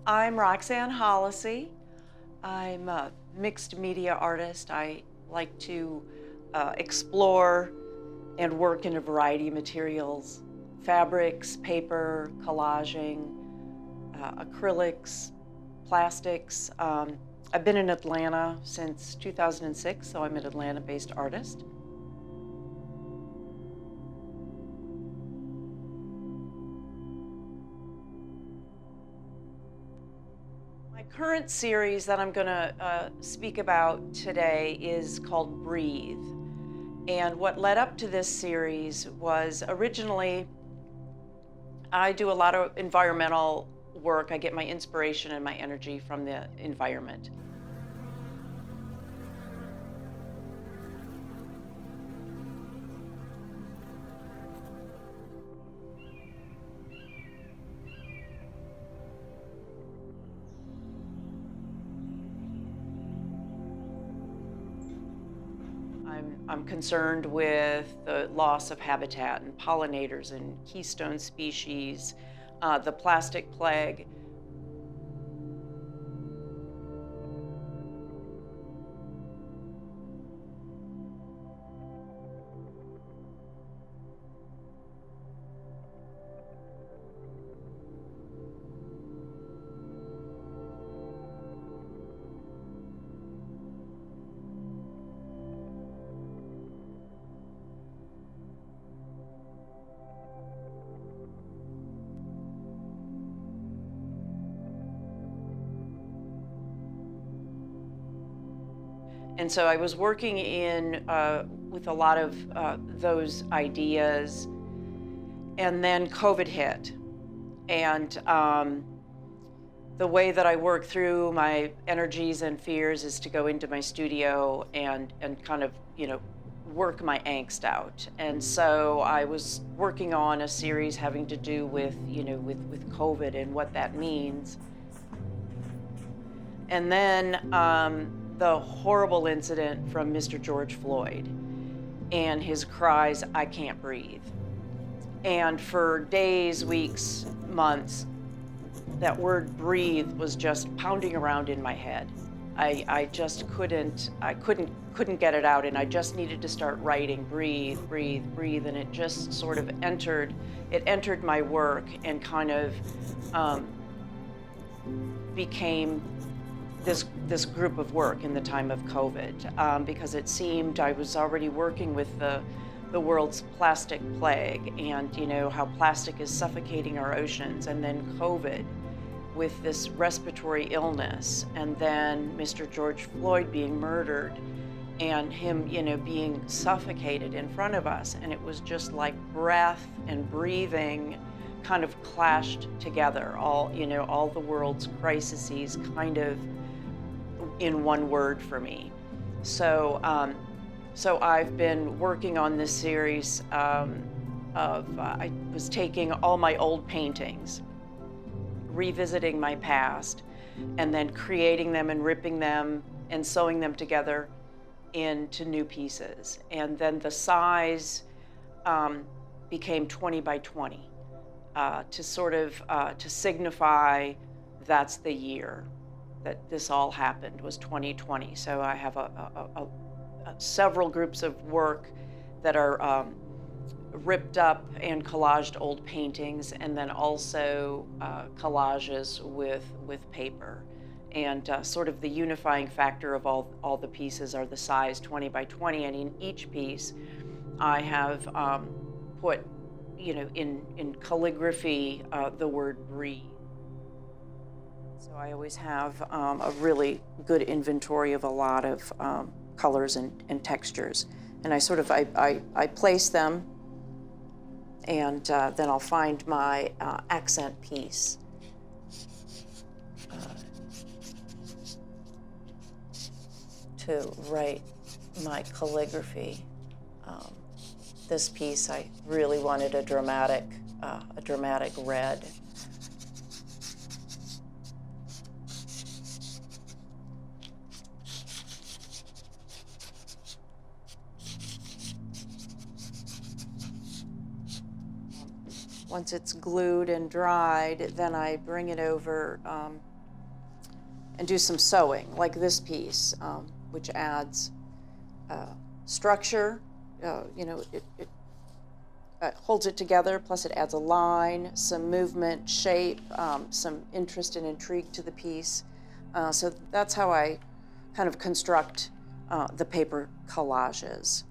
I'm Roxane Hollosi. I'm a mixed media artist. I like to explore and work in a variety of materials: fabrics, paper, collaging, acrylics, plastics. I've been in Atlanta since 2006, so I'm an Atlanta-based artist. My current series that I'm going to speak about today is called Breathe. And what led up to this series was originally I do a lot of environmental work. I get my inspiration and my energy from the environment. I'm concerned with the loss of habitat and pollinators and keystone species, the plastic plague. And so I was working with a lot of those ideas, and then COVID hit. And the way that I work through my energies and fears is to go into my studio and kind of, work my angst out. And so I was working on a series having to do with, with COVID and what that means. And then the horrible incident from Mr. George Floyd and his cries, "I can't breathe." And for days, weeks, months, that word breathe was just pounding around in my head. I just couldn't get it out, and I just needed to start writing, breathe, breathe, breathe, and it just sort of entered my work and kind of became this group of work in the time of COVID, because it seemed I was already working with the world's plastic plague, and how plastic is suffocating our oceans, and then COVID with this respiratory illness, and then Mr. George Floyd being murdered and him, being suffocated in front of us. And it was just like breath and breathing kind of clashed together, all the world's crises kind of in one word for me. So I've been working on this series I was taking all my old paintings, revisiting my past, and then creating them and ripping them and sewing them together into new pieces. And then the size became 20 by 20 to sort of to signify that's the year that this all happened, was 2020. So I have several groups of work that are ripped up and collaged old paintings, and then also collages with paper. And sort of the unifying factor of all the pieces are the size 20 by 20, and in each piece I have put, in calligraphy, the word breathe. So I always have a really good inventory of a lot of colors and textures. And I sort of, I place them, and then I'll find my accent piece. To write my calligraphy. This piece, I really wanted a dramatic red. Once it's glued and dried, then I bring it over and do some sewing, like this piece, which adds structure. It holds it together, plus it adds a line, some movement, shape, some interest and intrigue to the piece. So that's how I kind of construct the paper collages.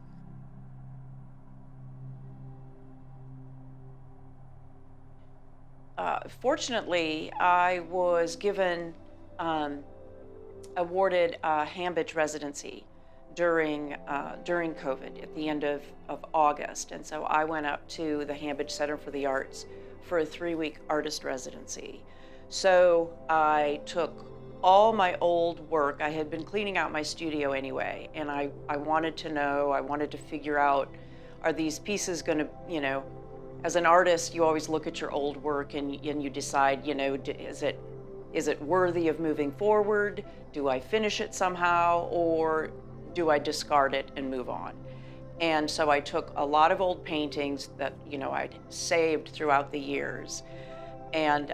Fortunately, I was awarded a Hambidge residency during COVID at the end of August. And so I went up to the Hambidge Center for the Arts for a 3-week artist residency. So I took all my old work. I had been cleaning out my studio anyway, and I wanted to figure out, are these pieces going to, as an artist, you always look at your old work and you decide, is it worthy of moving forward? Do I finish it somehow, or do I discard it and move on? And so I took a lot of old paintings that, I'd saved throughout the years, and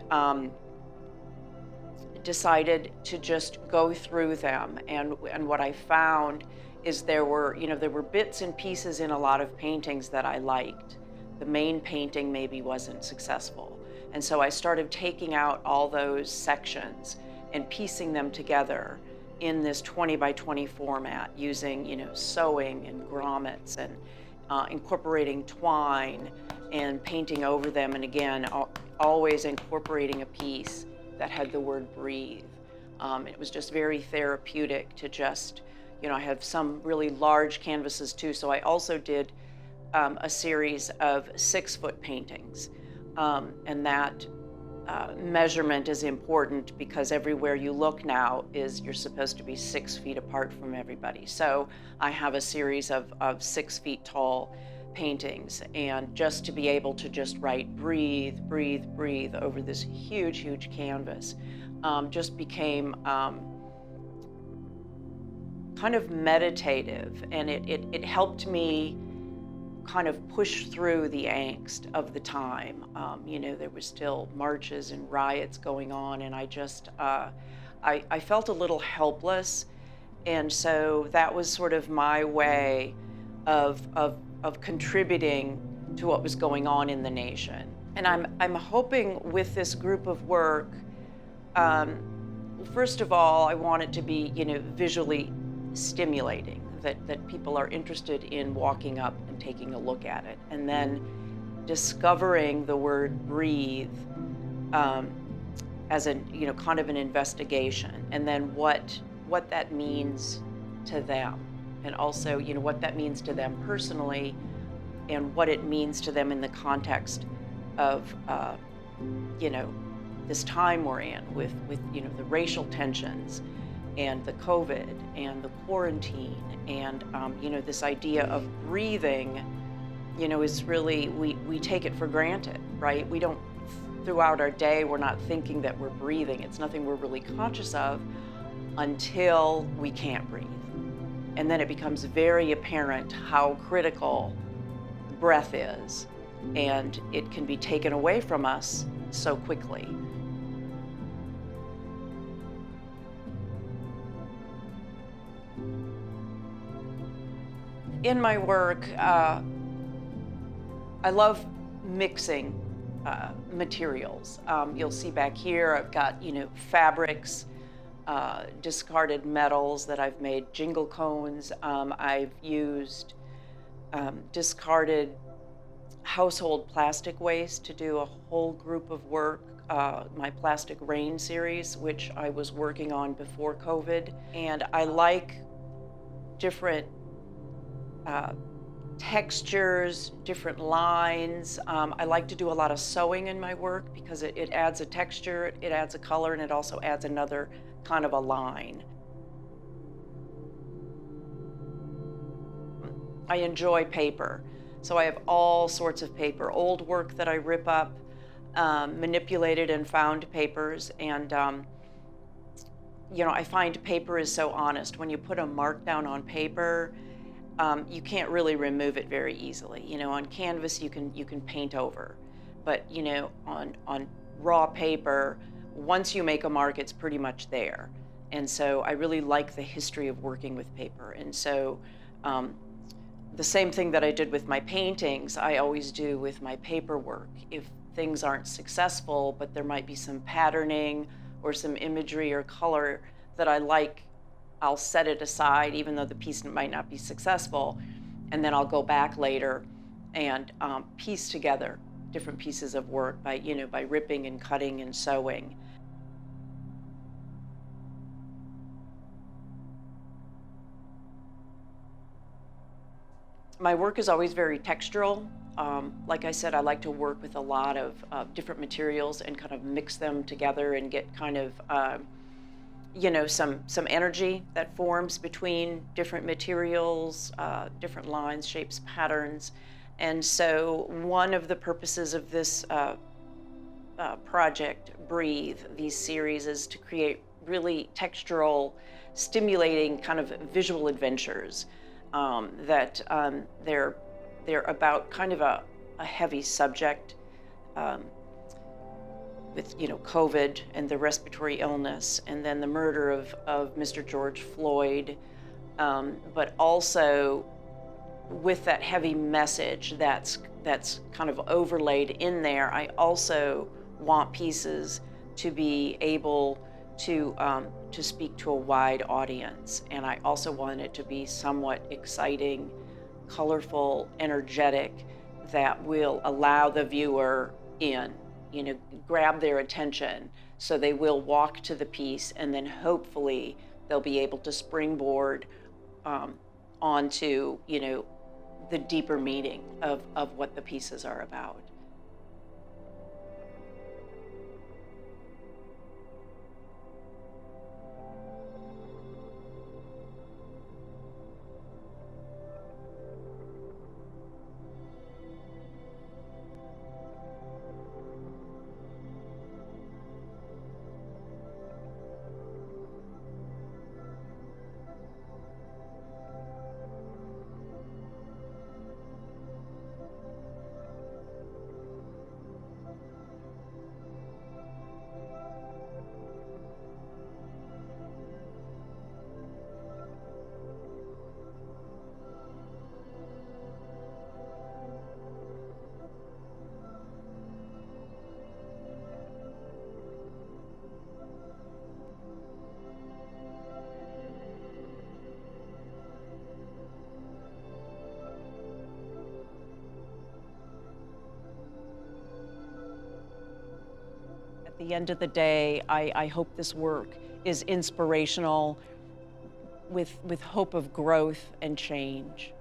decided to just go through them. And what I found is there were bits and pieces in a lot of paintings that I liked. The main painting maybe wasn't successful. And so I started taking out all those sections and piecing them together in this 20 by 20 format, using, sewing and grommets and incorporating twine and painting over them. And again, always incorporating a piece that had the word breathe. It was just very therapeutic to just, I have some really large canvases too. So I also did a series of 6-foot paintings. And that measurement is important because everywhere you look now you're supposed to be 6 feet apart from everybody. So I have a series of 6 feet tall paintings, and just to be able to just write breathe, breathe, breathe over this huge, huge canvas just became kind of meditative, and it helped me kind of push through the angst of the time. There was still marches and riots going on, and I just, I felt a little helpless. And so that was sort of my way of contributing to what was going on in the nation. And I'm hoping with this group of work, first of all, I want it to be, visually stimulating, that people are interested in walking up and taking a look at it, and then discovering the word breathe as a kind of an investigation, and then what that means to them, and also what that means to them personally, and what it means to them in the context of this time we're in with the racial tensions and the COVID and the quarantine, and this idea of breathing, is really, we take it for granted, right? We don't, throughout our day, we're not thinking that we're breathing. It's nothing we're really conscious of until we can't breathe. And then it becomes very apparent how critical breath is, and it can be taken away from us so quickly. In my work, I love mixing materials. You'll see back here, I've got, fabrics, discarded metals that I've made jingle cones. I've used discarded household plastic waste to do a whole group of work, my Plastic Rain series, which I was working on before COVID. And I like different textures, different lines. I like to do a lot of sewing in my work because it adds a texture, it adds a color, and it also adds another kind of a line. I enjoy paper. So I have all sorts of paper, old work that I rip up, manipulated and found papers, and I find paper is so honest. When you put a mark down on paper, you can't really remove it very easily. On canvas, you can paint over, but on raw paper, once you make a mark, it's pretty much there. And so I really like the history of working with paper. And so um, the same thing that I did with my paintings, I always do with my paperwork. If things aren't successful, but there might be some patterning or some imagery or color that I like, I'll set it aside, even though the piece might not be successful, and then I'll go back later and piece together different pieces of work by ripping and cutting and sewing. My work is always very textural. Like I said, I like to work with a lot of different materials and kind of mix them together and get kind of some energy that forms between different materials, different lines, shapes, patterns. And so one of the purposes of this project, Breathe, these series, is to create really textural, stimulating kind of visual adventures that they're about kind of a heavy subject. Um, with COVID and the respiratory illness, and then the murder of Mr. George Floyd, but also with that heavy message that's kind of overlaid in there. I also want pieces to be able to speak to a wide audience, and I also want it to be somewhat exciting, colorful, energetic, that will allow the viewer in, grab their attention, so they will walk to the piece, and then hopefully they'll be able to springboard onto, the deeper meaning of what the pieces are about. At the end of the day, I hope this work is inspirational with hope of growth and change.